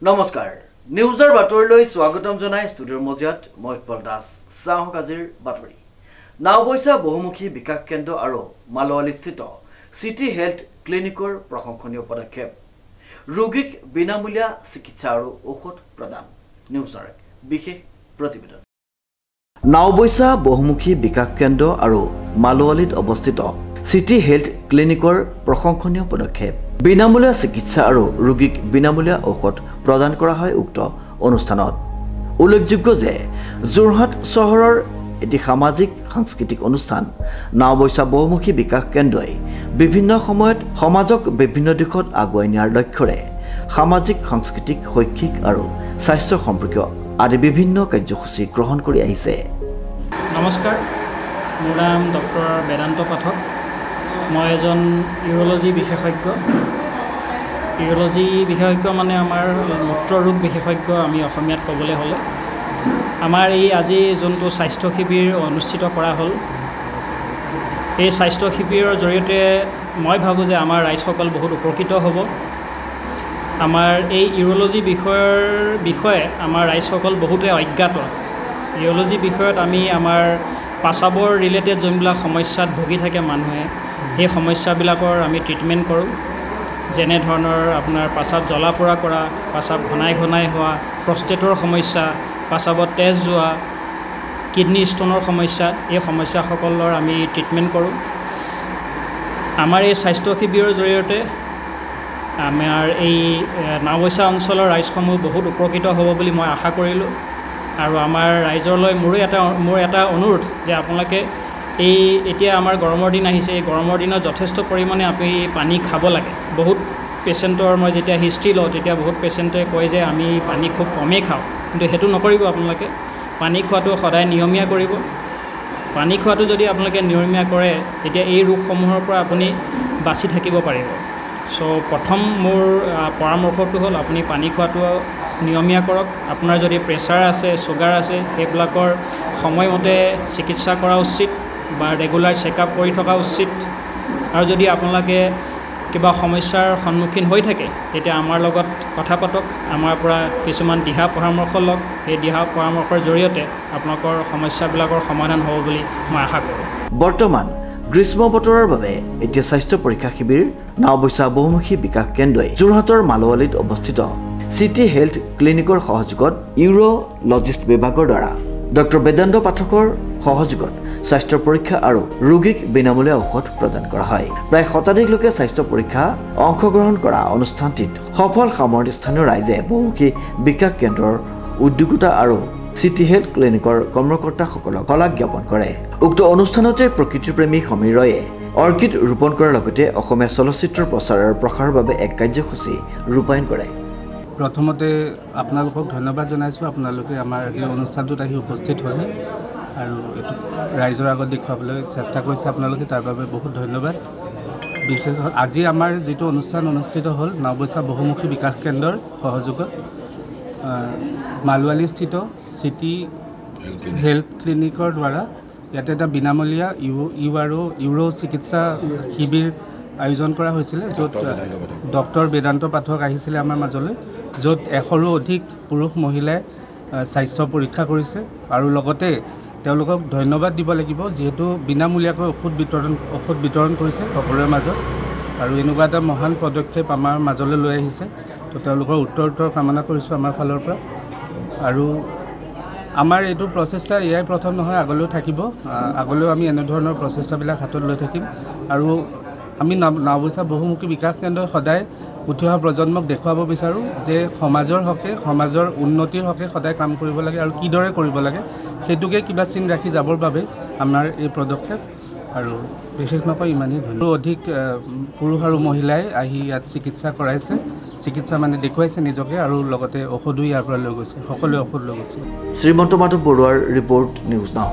নমস্কাৰ নিউজৰ বাতৰিলৈ স্বাগতম জনাই ষ্টুডিঅ'ৰ মজিয়াত মই উৎপল দাস চাহক আজিৰ বাতৰি নাওবৈচা বহুমুখী বিকাশ কেন্দ্ৰ আৰু মালৱালীস্থিত সিটি হেল্থ ক্লিনিকৰ প্ৰশংসনীয় পদক্ষেপ ৰোগীক বিনামূলীয়া চিকিৎসা আৰু ঔষধ প্ৰদান নিউজৰ বিশেষ প্ৰতিবেদন নাওবৈচা বহুমুখী বিকাশ কেন্দ্ৰ আৰু মালৱালীত অৱস্থিত সিটি হেল্থ ক্লিনিকৰ প্ৰশংসনীয় পদক্ষেপ বিনামূলীয়া চিকিৎসা আৰু ৰোগীক বিনামূলীয়া ঔষধ প্ৰদান কৰা হয় উক্ত অনুষ্ঠানত উল্লেখযোগ্য যে যোৰহাট চহৰৰ এটি সামাজিক সাংস্কৃতিক অনুষ্ঠান নাওবৈচা বহুমুখী বিকাশ কেন্দ্ৰই বিভিন্ন সময়ত সমাজক বিভিন্ন দিশত আগুৱাই নিয়াৰ লক্ষ্যৰে সামাজিক সাংস্কৃতিক শৈক্ষিক আৰু স্বাস্থ্য সম্পৰ্কীয় আদি বিভিন্ন কাৰ্যসূচী গ্ৰহণ কৰি আহিছে। নমস্কাৰ, মোৰ নাম ডক্টৰ বেদান্ত পাঠক। মই এজন ইউৰলজি বিশেষজ্ঞ। ইউৰলজি বিশেষজ্ঞ মানে আমাৰ মূত্ৰ ৰোগ বিশেষজ্ঞ আমি অসমীয়াত ক'বলৈ হ'লে আমাৰ এই আজি যোনটো স্বাস্থ্য শিবিৰ অনুষ্ঠিত কৰা হ'ল এই স্বাস্থ্য শিবিৰৰ জৰিয়তে মই ভাবোঁ যে আমাৰ ৰাইজসকল বহুত উপকৃত হ'ব। আমাৰ এই ইউৰলজি বিষয়ে আমাৰ ৰাইজসকল বহুতে অজ্ঞাত। ইউৰলজি বিষয়ত আমি আমাৰ পাচাবৰ ৰিলেটেড যোনবিলাক সমস্যাত ভুগি থাকে মানুহে সেই সমস্যাবিলাকৰ আমি ট্ৰিটমেণ্ট কৰোঁ। যেনে ধৰণৰ আপোনাৰ পাচাব জ্বলা পোৰা কৰা, পাচাব ঘনাই হোৱা, প্ৰষ্টেটৰ সমস্যা, পাচাবত তেজ যোৱা, কিডনী ষ্টনৰ সমস্যা, এই সমস্যাসকলৰ আমি ট্ৰিটমেণ্ট কৰোঁ। আমাৰ এই স্বাস্থ্য শিবিৰৰ জৰিয়তে আমাৰ এই নাওবৈচা অঞ্চলৰ ৰাইজসমূহ বহুত উপকৃত হ'ব বুলি মই আশা কৰিলোঁ। আৰু আমাৰ ৰাইজলৈ মোৰ এটা অনুৰোধ যে আপোনালোকে এতিয়া আমাৰ গৰমৰ দিন আহিছে, এই গৰমৰ দিনত যথেষ্ট পৰিমাণে আপুনি পানী খাব লাগে। বহুত পেচেণ্টৰ মই যেতিয়া হিষ্ট্ৰী লওঁ তেতিয়া বহুত পেচেণ্টে কয় যে আমি পানী খুব কমেই খাওঁ, কিন্তু সেইটো নকৰিব। আপোনালোকে পানী খোৱাটো সদায় নিয়মীয়া কৰিব। পানী খোৱাটো যদি আপোনালোকে নিয়মীয়া কৰে তেতিয়া এই ৰোগসমূহৰ পৰা আপুনি বাচি থাকিব পাৰিব। চ' প্ৰথম মোৰ পৰামৰ্শটো হ'ল আপুনি পানী খোৱাটো নিয়মীয়া কৰক। আপোনাৰ যদি প্ৰেছাৰ আছে, চুগাৰ আছে, সেইবিলাকৰ সময়মতে চিকিৎসা কৰা উচিত বা ৰেগুলাৰ চেকআপ কৰি থকা উচিত। আৰু যদি আপোনালোকে কিবা সমস্যাৰ সন্মুখীন হৈ থাকে তেতিয়া আমাৰ লগত কথা পাতক, আমাৰ পৰা কিছুমান দিহা পৰামৰ্শ লওক। সেই দিহা পৰামৰ্শৰ জৰিয়তে আপোনালোকৰ সমস্যাবিলাকৰ সমাধান হ'ব বুলি মই আশা কৰোঁ। বৰ্তমান গ্ৰীষ্ম বতৰৰ বাবে এতিয়া স্বাস্থ্য পৰীক্ষা শিবিৰ নাওবৈচা বহুমুখী বিকাশ কেন্দ্ৰই যোৰহাটৰ মালৱালীত অৱস্থিত সিটি হেল্থ ক্লিনিকৰ সহযোগত ইউৰলজিষ্ট বিভাগৰ দ্বাৰা ডক্টৰ বেদান্ত পাঠকৰ সহযোগত স্বাস্থ্য পৰীক্ষা আৰু ৰোগীক বিনামূলীয়া ঔষধ প্ৰদান কৰা হয়। প্ৰায় শতাধিক লোকে স্বাস্থ্য পৰীক্ষা অংশগ্ৰহণ কৰা অনুষ্ঠানটিত সফল সামৰণি স্থানীয় ৰাইজে বহুমুখী বিকাশ কেন্দ্ৰৰ উদ্যোগতা আৰু সিটি হেল্থ ক্লিনিকৰ কৰ্মকৰ্তাসকলক শলাগ জ্ঞাপন কৰে। উক্ত অনুষ্ঠানতে প্ৰকৃতিপ্ৰেমী সমীৰ ৰয়ে অৰ্কিড ৰোপণ কৰাৰ লগতে অসমীয়া চলচ্চিত্ৰৰ প্ৰসাৰৰ বাবে এক কাৰ্যসূচী ৰূপায়ণ কৰে। প্ৰথমতে আপোনালোকক ধন্যবাদ জনাইছোঁ। আপোনালোকে আমাৰ এই অনুষ্ঠানটোত আহি উপস্থিত হ'লে আৰু এইটো ৰাইজৰ আগত দেখুৱাবলৈ চেষ্টা কৰিছে আপোনালোকে, তাৰ বাবে বহুত ধন্যবাদ। বিশেষ আজি আমাৰ যিটো অনুষ্ঠান অনুষ্ঠিত হ'ল নাওবৈচা বহুমুখী বিকাশ কেন্দ্ৰৰ সহযোগত মালৱালীস্থিত সিটি হেল্থ ক্লিনিকৰ দ্বাৰা ইয়াতে এটা বিনামূলীয়া ইউৰো চিকিৎসা শিবিৰ আয়োজন কৰা হৈছিলে, য'ত ডক্টৰ বেদান্ত পাঠক আহিছিলে আমাৰ মাজলৈ, য'ত 100ৰো অধিক পুৰুষ মহিলাই স্বাস্থ্য পৰীক্ষা কৰিছে। আৰু লগতে তেওঁলোকক ধন্যবাদ দিব লাগিব যিহেতু বিনামূলীয়াকৈ ঔষধ বিতৰণ কৰিছে সকলোৰে মাজত। আৰু এনেকুৱা এটা মহান পদক্ষেপ আমাৰ মাজলৈ লৈ আহিছে, তো তেওঁলোকৰ উত্তৰ কামনা কৰিছোঁ আমাৰ ফালৰ পৰা। আৰু আমাৰ এইটো প্ৰচেষ্টা এয়াই প্ৰথম নহয়, আগলৈও থাকিব। আগলৈও আমি এনেধৰণৰ প্ৰচেষ্টাবিলাক হাতত লৈ থাকিম। আৰু আমি নাওবৈচা বহুমুখী বিকাশ কেন্দ্ৰই সদায় উঠি অহা প্ৰজন্মক দেখুৱাব বিচাৰোঁ যে সমাজৰ হকে, সমাজৰ উন্নতিৰ হকে সদায় কাম কৰিব লাগে আৰু কিদৰে কৰিব লাগে সেইটোকে কিবা চিন ৰাখি যাবৰ বাবে আমাৰ এই পদক্ষেপ। আৰু বিশেষ নকয় ইমানেই ধন্যবাদ। অধিক পুৰুষ আৰু মহিলাই আহি ইয়াত চিকিৎসা কৰাইছে, চিকিৎসা মানে দেখুৱাইছে নিজকে, আৰু লগতে ঔষধো ইয়াৰ পৰা লৈ গৈছে, সকলোৱে ঔষধ লৈ গৈছে। শ্ৰীমন্ত মাধৱ বৰুৱাৰ ৰিপৰ্ট, নিউজ নাও।